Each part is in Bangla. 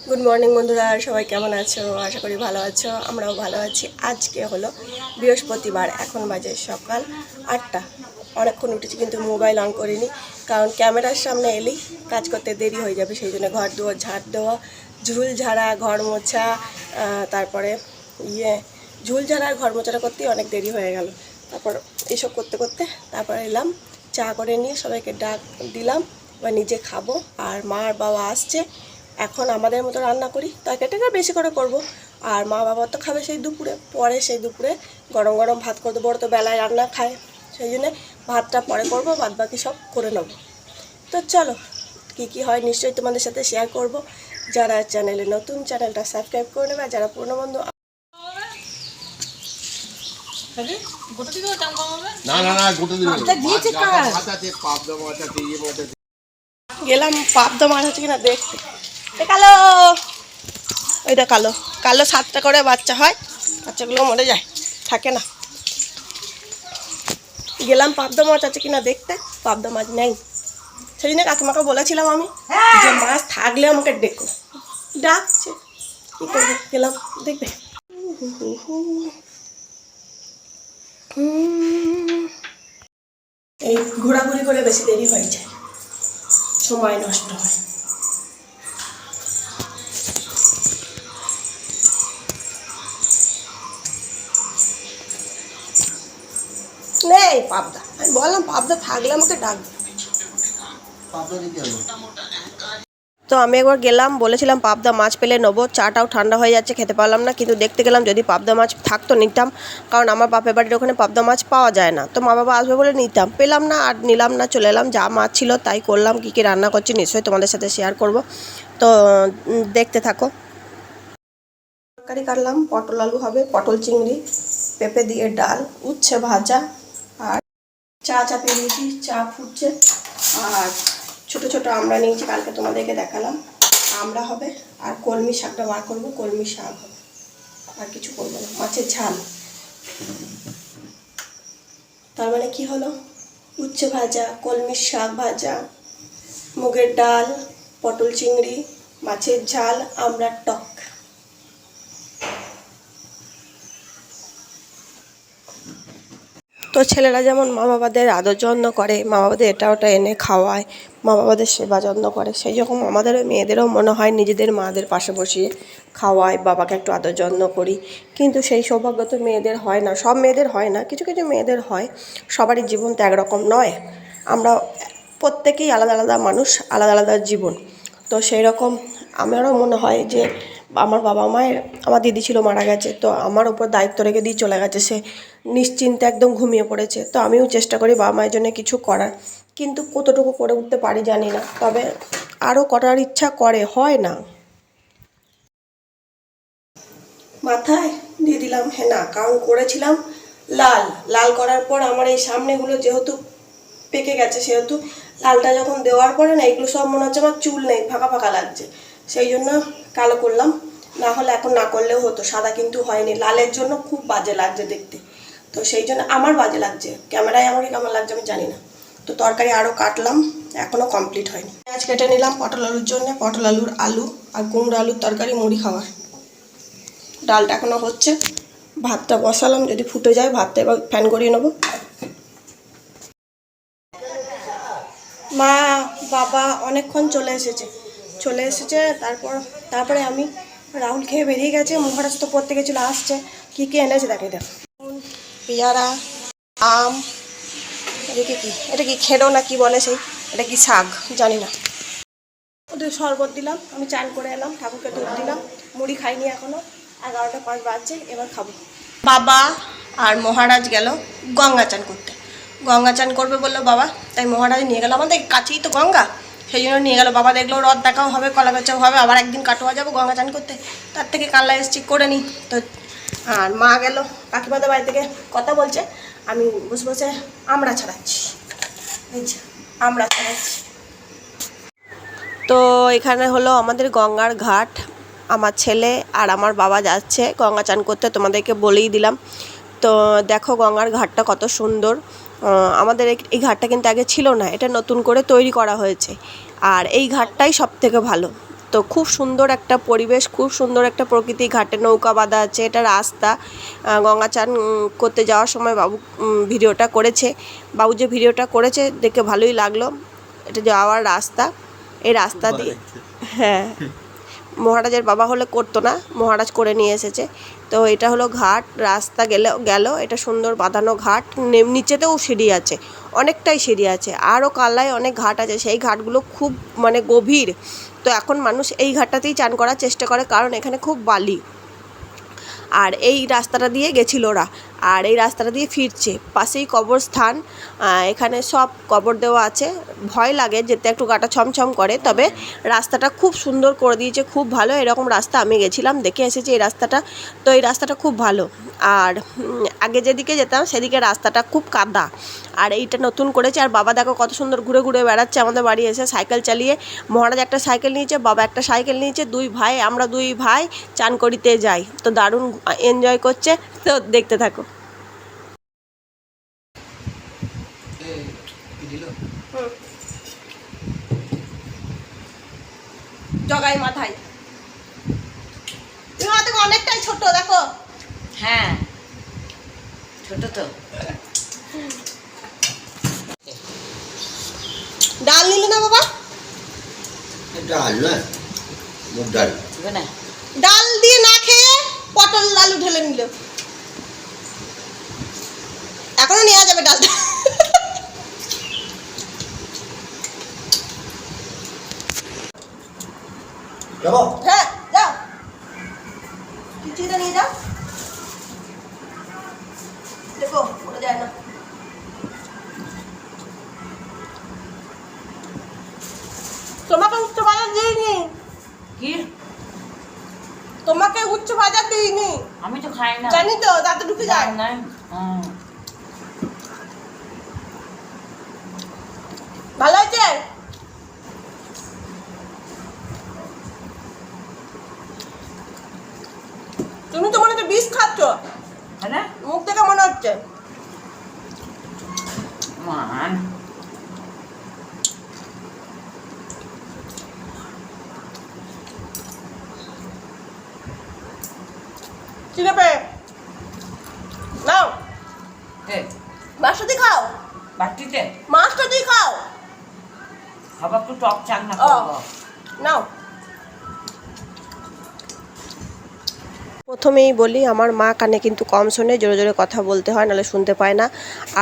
গুড মর্নিং বন্ধুরা, সবাই কেমন আছো? আশা করি ভালো আছো, আমরাও ভালো আছি। আজকে হলো বৃহস্পতিবার, এখন বাজে সকাল 8টা। অনেকক্ষণ উঠেছি কিন্তু মোবাইল অন করিনি, কারণ ক্যামেরার সামনে এলেই কাজ করতে দেরি হয়ে যাবে। সেই জন্য ঘর দুয়ার ঝাড় দেওয়া, ঝুল ঝাড়া, ঘর মোছা, তারপরে ঝুল ঝাড়া আর ঘর মোছাটা করতেই অনেক দেরি হয়ে গেল। তারপর এসব করতে করতে তারপর এলাম, চা করে নিয়ে সবাইকে ডাক দিলাম, এবার নিজে খাবো। আর মা আর বাবা আসছে, এখন আমাদের মতো রান্না করি, তরকারিটা বেশি করে করব। আর মা বাবা তো খাবে সেই দুপুরে, পরে সেই দুপুরে গরম গরম ভাত করে দেবো। ওরা তো বেলায় রান্না খায়, সেই জন্যে ভাতটা পরে করবো, বাদ বাকি সব করে নেবো। তো চলো, কী হয় নিশ্চয়ই তোমাদের সাথে শেয়ার করব। যারা চ্যানেলে নতুন, চ্যানেলটা সাবস্ক্রাইব করে নেবে। আর যারা পুরনো বন্ধু, গেলাম পাবদা মাছ আছে কিনা দেখতে। কালো, ওইটা কালো কালো 7টা করে বাচ্চা হয়, বাচ্চাগুলো মরে যায়, থাকে না। গেলাম পাবদা মাছ আছে কিনা দেখতে, পাবদা মাছ নেই। সেই জন্য কাকিমাকে বলেছিলাম আমি যে মাছ থাকলে আমাকে ডেকো, ডাকছে, কী করবো, গেলাম দেখবে। এই ঘোরাঘুরি করে বেশি দেরি হয়ে যায়, সময় নষ্ট হয়। নেই পাবদা, আমি বললাম পাবদা থাকলে আমাকে ডাকবে। তো আমি একবার গেলাম, বলেছিলাম পাবদা মাছ পেলে নেবো। চাটাও ঠান্ডা হয়ে যাচ্ছে, খেতে পারলাম না, কিন্তু দেখতে গেলাম যদি পাবদা মাছ থাকতো নিতাম, কারণ আমার বাপের বাড়ির ওখানে পাবদা মাছ পাওয়া যায় না। তো মা বাবা আসবে বলে নিতাম, পেলাম না আর নিলাম না, চলে এলাম। যা মাছ ছিল তাই করলাম, কী কী রান্না করছি নিশ্চয়ই তোমাদের সাথে শেয়ার করব। তো দেখতে থাকো। তরকারি কাটলাম, পটল আলু হবে, পটল চিংড়ি, পেঁপে দিয়ে ডাল, উচ্ছে ভাজা, আর চা চাপিয়ে দিয়েছি, চা ফুটছে। আর ছোট ছোট আমরা নিয়েছি, কালকে তোমাদেরকে দেখালাম, আমরা হবে। আর কলমি শাকটা বার করবো, কলমি শাক হবে, আর কিছু করবো না। মাছের ঝাল, তার মানে কি হলো, উচ্ছে ভাজা, কলমি শাক ভাজা, মুগের ডাল, পটল চিংড়ি, মাছের ঝাল, আমড়ার টক। তো ছেলেরা যেমন মা বাবাদের আদর যত্ন করে, মা বাবাদের এটা ওটা এনে খাওয়ায়, মা বাবাদের সেবা যত্ন করে, সেই রকম আমাদের মেয়েদেরও মনে হয় নিজেদের মাদের পাশে বসিয়ে খাওয়ায়, বাবাকে একটু আদর যত্ন করি। কিন্তু সেই সৌভাগ্য তো মেয়েদের হয় না, সব মেয়েদের হয় না, কিছু কিছু মেয়েদের হয়। সবারই জীবন তো একরকম নয়, আমরা প্রত্যেকেই আলাদা আলাদা মানুষ, আলাদা আলাদা জীবন। তো সেই রকম আমারও মনে হয় যে আমার বাবা মায়ের, আমার দিদি ছিল মারা গেছে, তো আমার ওপর দায়িত্ব রেখে দিয়ে চলে গেছে, সে নিশ্চিন্তে একদম ঘুমিয়ে পড়েছে। তো আমিও চেষ্টা করি বাবা মায়ের জন্য কিছু করার, কিন্তু কতটুকু করে উঠতে পারি জানি না, তবে আরও করার ইচ্ছা করে, হয় না। মাথায় দিয়ে দিলাম হেনা, কারণ করেছিলাম লাল, লাল করার পর আমার এই সামনেগুলো যেহেতু পেকে গেছে, সেহেতু লালটা যখন দেওয়ার পরে না এগুলো সব মনে হচ্ছে আমার চুল নেই, ফাঁকা ফাঁকা লাগছে, সেই জন্য কালো করলাম। না হলে এখন না করলেও হতো, সাদা কিন্তু হয়নি, লালের জন্য খুব বাজে লাগছে দেখতে। তো সেই জন্য আমার বাজে লাগছে, ক্যামেরায় আমাকে কেমন লাগছে আমি জানি না। তো তরকারি আরও কাটলাম, এখনও কমপ্লিট হয়নি। পেঁয়াজ কেটে নিলাম পটল আলুর জন্য, পটল আলুর আলু আর কুমড়ো আলুর তরকারি, মুড়ি খাওয়ার। ডালটা এখনও হচ্ছে, ভাতটা বসালাম, যদি ফুটে যায় ভাতটা এবার ফ্যান করিয়ে নেবো। মা বাবা অনেকক্ষণ চলে এসেছে। তারপরে আমি, রাহুল খেয়ে বেরিয়ে গেছে, মহারাজ তো পড়তে গেছিলো, আসছে। কী কী এনেছে দেখে, দেখ, পেয়ারা, আম, এদিকে কি, এটা কি খেরো না কি বলে, সেই এটা কি শাক জানি না। ওদের শরবত দিলাম, আমি চান করে এলাম, ঠাকুরকে দুধ দিলাম, মুড়ি খাইনি এখনও, 11টা 5 বাজছে, এবার খাবো। বাবা আর মহারাজ গেল গঙ্গা চান করতে, গঙ্গা চান করবে বললো বাবা, তাই মহারাজ নিয়ে গেল, আমাদের কাছেই তো গঙ্গা, সেই জন্য নিয়ে গেল। বাবা দেখলো রথ দেখাও হবে, কলা বেচাও হবে, আবার একদিন কাটোয়া যাবো গঙ্গা চান করতে, তার থেকে কানলা এসছি করে নিই। তো আর মা গেল কাকিমাদের বাড়ি থেকে কথা বলছে, আমি বসে বসে আমরা ছাড়াচ্ছি, এই যে আমরা ছাড়াচ্ছি। তো এখানে হলো আমাদের গঙ্গার ঘাট, আমার ছেলে আর আমার বাবা যাচ্ছে গঙ্গা চান করতে, তোমাদেরকে বলেই দিলাম। তো দেখো গঙ্গার ঘাটটা কত সুন্দর, আমাদের এই ঘাটটা কিন্তু আগে ছিল না, এটা নতুন করে তৈরি করা হয়েছে। আর এই ঘাটটাই সব থেকে ভালো, তো খুব সুন্দর একটা পরিবেশ, খুব সুন্দর একটা প্রকৃতি, ঘাটে নৌকা বাঁধা আছে, এটা রাস্তা। গঙ্গা চান করতে যাওয়ার সময় বাবু ভিডিওটা করেছে। বাবু যে ভিডিওটা করেছে দেখে ভালোই লাগলো। এটা যাওয়ার রাস্তা, এই রাস্তা দিয়ে, হ্যাঁ, মহারাজের বাবা হলে করতো না, মহারাজ করে নিয়ে এসেছে। তো এটা হলো ঘাট, রাস্তা গেল এটা সুন্দর বাঁধানো ঘাট, নিচেতেও সিঁড়ি আছে, অনেকটাই সিঁড়ি আছে, আরও কালায় অনেক ঘাট আছে, সেই ঘাটগুলো খুব মানে গভীর। তো এখন মানুষ এই ঘাটটাতেই চান করার চেষ্টা করে, কারণ এখানে খুব বালি। আর এই রাস্তাটা দিয়ে গেছিল ওরা, আর এই রাস্তাটা দিয়ে ফিরছে। পাশেই কবরস্থান, এখানে সব কবর দেওয়া আছে। ভয় লাগে যেতে, একটু গাটা ছমছম করে, তবে রাস্তাটা খুব সুন্দর করে দিয়েছে, খুব ভালো। এরকম রাস্তা আমি গেছিলাম, দেখে এসেছি এই রাস্তাটা, তো এই রাস্তাটা খুব ভালো। আর আগে যেদিকে যেতাম সেদিকে রাস্তাটা খুব কাদা, আর এইটা নতুন করেছে। আর বাবা দেখো কত সুন্দর ঘুরে ঘুরে বেড়াচ্ছে আমাদের বাড়ি এসে, সাইকেল চালিয়ে। মহারাজ একটা সাইকেল নিয়েছে, বাবা একটা সাইকেল নিয়েছে, আমরা দুই ভাই চান করিতে যাই। তো দারুণ এনজয় করছে, তো দেখতে থাকো। জগাই মাথায় অনেকটাই ছোট, দেখো। হ্যাঁ, ছোট তো। ডাল নিলে না বাবা? ডাল না, মুগ ডাল। ডাল দিয়ে না খেয়ে পটল আলু ঢেলে নিল, এখনো নেওয়া যাবে ডালটা। যাবো? হ্যাঁ যাও, খিচুড়িটা নিয়ে যাও, দেখো পড়ে যায় না। তোমাকে উচ্চ বাজার দিইনি। কি? তোমাকে উচ্চ বাজার দিইনি। আমি তো খাই না। জানি তো, দাঁতে ঢুকে যায়। না। ভালো হয়েছে? তুমি তো মনে হচ্ছে বিষ খাচ্ছ, হ্যাঁ, মুখ থেকে মনে হচ্ছে। মান চিনে পে নাও, মাছটা দিয়ে খাও, বাটিতে মাছটা দিয়ে খাও। খাবার একটু টক চাক না নাও। প্রথমেই বলি, আমার মা কানে কিন্তু কম শোনে, জোরে জোরে কথা বলতে হয়, নাহলে শুনতে পায় না।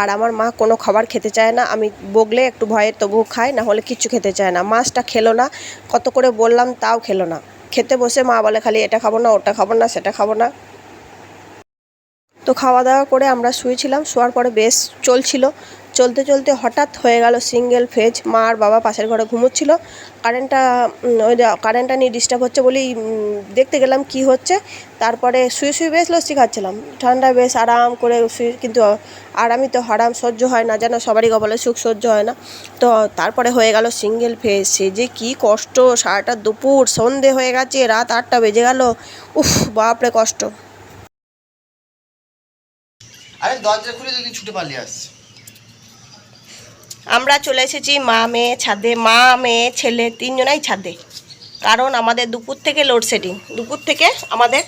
আর আমার মা কোনো খাবার খেতে চায় না, আমি বকলে একটু ভয়ে তবুও খায়, না হলে কিচ্ছু খেতে চায় না। মাছটা খেলো না, কত করে বললাম তাও খেলো না। খেতে বসে মা বলে খালি এটা খাবো না, ওটা খাবো না, সেটা খাবো না। তো খাওয়া দাওয়া করে আমরা শুয়েছিলাম, শোয়ার পরে বেশ চলছিল, চলতে চলতে হঠাৎ হয়ে গেল সিঙ্গেল ফেজ। মা আর বাবা পাশের ঘরে ঘুমোচ্ছিল, কারেন্টটা নিয়ে ডিস্টার্ব হচ্ছে বলেই দেখতে গেলাম কি হচ্ছে। তারপরে শুয়ে শুয়ে বেশ লস্যি খাচ্ছিলাম, ঠান্ডা বেশ আরাম করে শুয়ে, কিন্তু আরামই তো হারাম, সহ্য হয় না, যেন সবারই কপালে সুখ সহ্য হয় না। তো তারপরে হয়ে গেল সিঙ্গেল ফেজ, সে যে কী কষ্ট, সারাটা দুপুর সন্ধে হয়ে গেছে, রাত 8টা বেজে গেল, উফ বাপরে কষ্ট। আরে দরজা খুলে যদি ছুটে পালিয়ে আসছে। আমরা চলে এসেছি মা মেয়ে ছাদে, মা মেয়ে ছেলে তিনজনাই ছাদে, কারণ আমাদের দুপুর থেকে লোডশেডিং, দুপুর থেকে আমাদের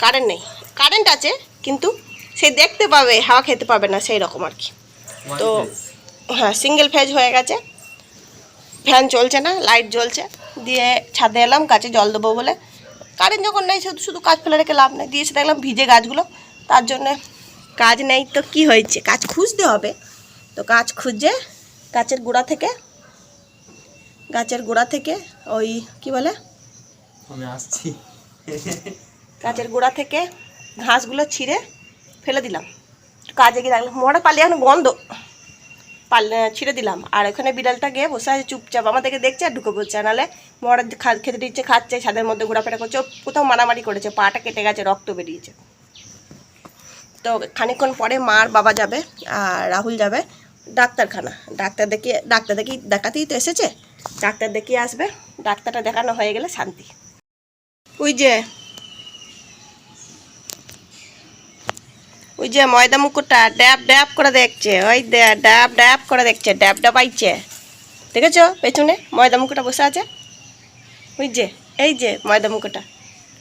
কারেন্ট নেই। কারেন্ট আছে কিন্তু সে দেখতে পাবে, হাওয়া খেতে পাবে না, সেই রকম আর কি। তো হ্যাঁ, সিঙ্গেল ফেজ হয়ে গেছে, ফ্যান চলছে না, লাইট জ্বলছে। দিয়ে ছাদে এলাম গাছে জল দেবো বলে, কারেন্ট যখন নেই শুধু শুধু কাজ ফেলে রেখে লাভ নেই। দিয়েছে দেখলাম ভিজে গাছগুলো, তার জন্যে কাজ নেই তো কি হয়েছে, কাজ খুঁজতে হবে। তো গাছ খুঁজে গাছের গোড়া থেকে ওই কি বলে, আমি আসছি, গাছের গোড়া থেকে ঘাসগুলো ছিঁড়ে ফেলে দিলাম। কাজে গিয়ে দেখলাম মোড়া পালিয়ে এখন বন্ধ, ছিঁড়ে দিলাম। আর ওখানে বিড়ালটা গিয়ে বসে আছে চুপচাপ, আমাদেরকে দেখছে আর ঢুকে পড়ছে, নাহলে মোড়া খেতে দিচ্ছে, খাচ্ছে, ছাদের মধ্যে ঘোরাফেরা করছে। কোথাও মারামারি করেছে, পাটা কেটে গেছে, রক্ত বেরিয়েছে। তো খানিকক্ষণ পরে মা আর বাবা যাবে, আর রাহুল যাবে ডাক্তারখানা। দেখাতেই তো এসেছে, ডাক্তার দেখিয়ে আসবে। ডাক্তারটা দেখানো হয়ে গেলে শান্তি। ওই যে ময়দা মুকুটটা ড্যাব ড্যাব করে দেখছে, ওই ড্যাব ড্যাব করে দেখছে, ড্যাব ড্যাবাইছে, দেখেছো পেছনে ময়দা মুকুটটা বসে আছে। ওই যে এই যে ময়দা মুখোটা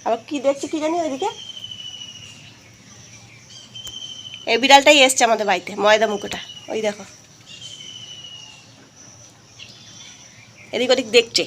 আবার কি দেখছি কি জানি ওইদিকে এই বিড়ালটাই এসছে আমাদের বাড়িতে ময়দা মুখোটা ওই দেখো এদিক ওদিক দেখছে